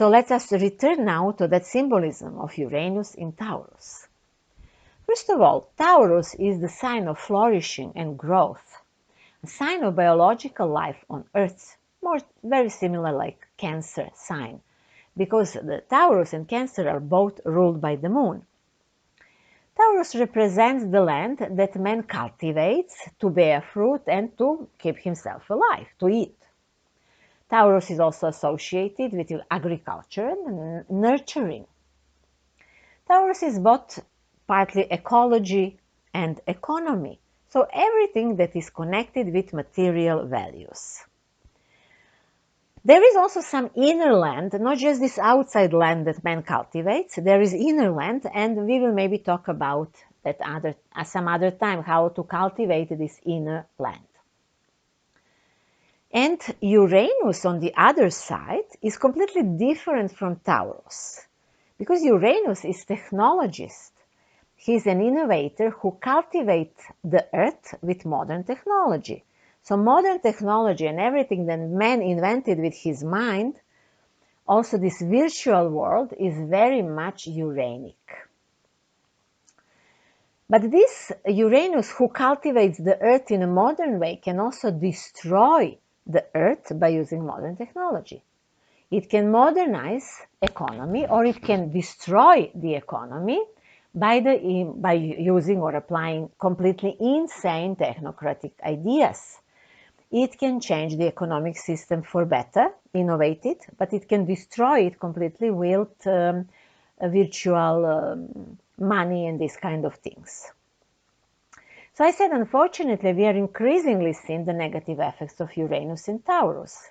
So let us return now to that symbolism of Uranus in Taurus. First of all, Taurus is the sign of flourishing and growth, a sign of biological life on Earth, very similar like Cancer sign, because the Taurus and Cancer are both ruled by the moon. Taurus represents the land that man cultivates to bear fruit and to keep himself alive, to eat. Taurus is also associated with agriculture and nurturing. Taurus is both partly ecology and economy, so everything that is connected with material values. There is also some inner land, not just this outside land that man cultivates. There is inner land, and we will maybe talk about that some other time, how to cultivate this inner land. And Uranus, on the other side, is completely different from Taurus, because Uranus is technologist. He's an innovator who cultivates the earth with modern technology. So modern technology and everything that man invented with his mind, also this virtual world, is very much Uranic. But this Uranus who cultivates the earth in a modern way can also destroy the earth by using modern technology. It can modernize economy, or it can destroy the economy by using or applying completely insane technocratic ideas. It can change the economic system for better, innovate it, but it can destroy it completely with virtual money and these kind of things. So I said, unfortunately, we are increasingly seeing the negative effects of Uranus in Taurus.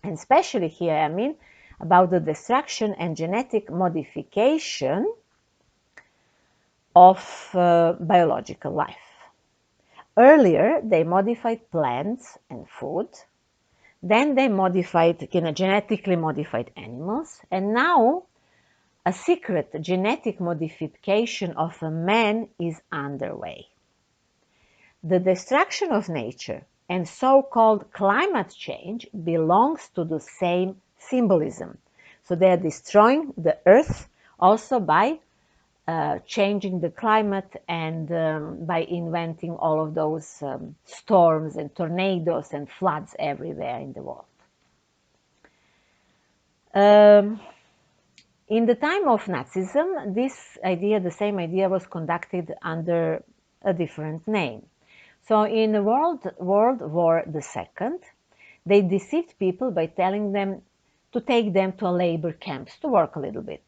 And especially here, I mean, about the destruction and genetic modification of biological life. Earlier, they modified plants and food. Then they genetically modified animals. And now, a secret genetic modification of a man is underway. The destruction of nature and so-called climate change belongs to the same symbolism. So they are destroying the earth also by changing the climate and by inventing all of those storms and tornadoes and floods everywhere in the world. In the time of Nazism, the same idea was conducted under a different name. So in World War II, they deceived people by telling them to take them to labor camps to work a little bit.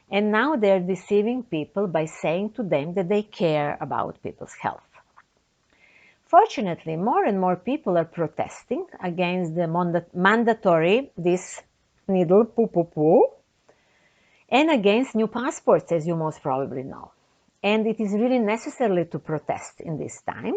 And now they're deceiving people by saying to them that they care about people's health. Fortunately, more and more people are protesting against the mandatory, this needle poo, and against new passports, as you most probably know. And it is really necessary to protest in this time.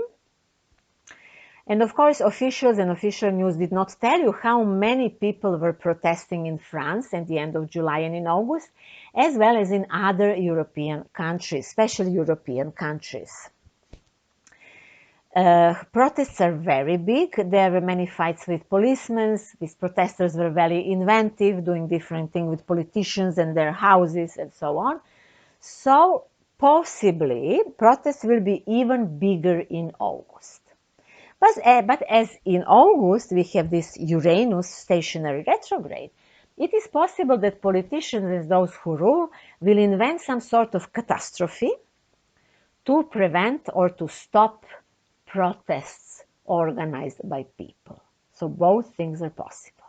And of course, officials and official news did not tell you how many people were protesting in France at the end of July and in August, as well as in other European countries, especially European countries. Protests are very big. There were many fights with policemen. These protesters were very inventive, doing different things with politicians and their houses and so on. So possibly protests will be even bigger in August. But as in August we have this Uranus stationary retrograde, it is possible that politicians and those who rule will invent some sort of catastrophe to prevent or to stop protests organized by people. So both things are possible.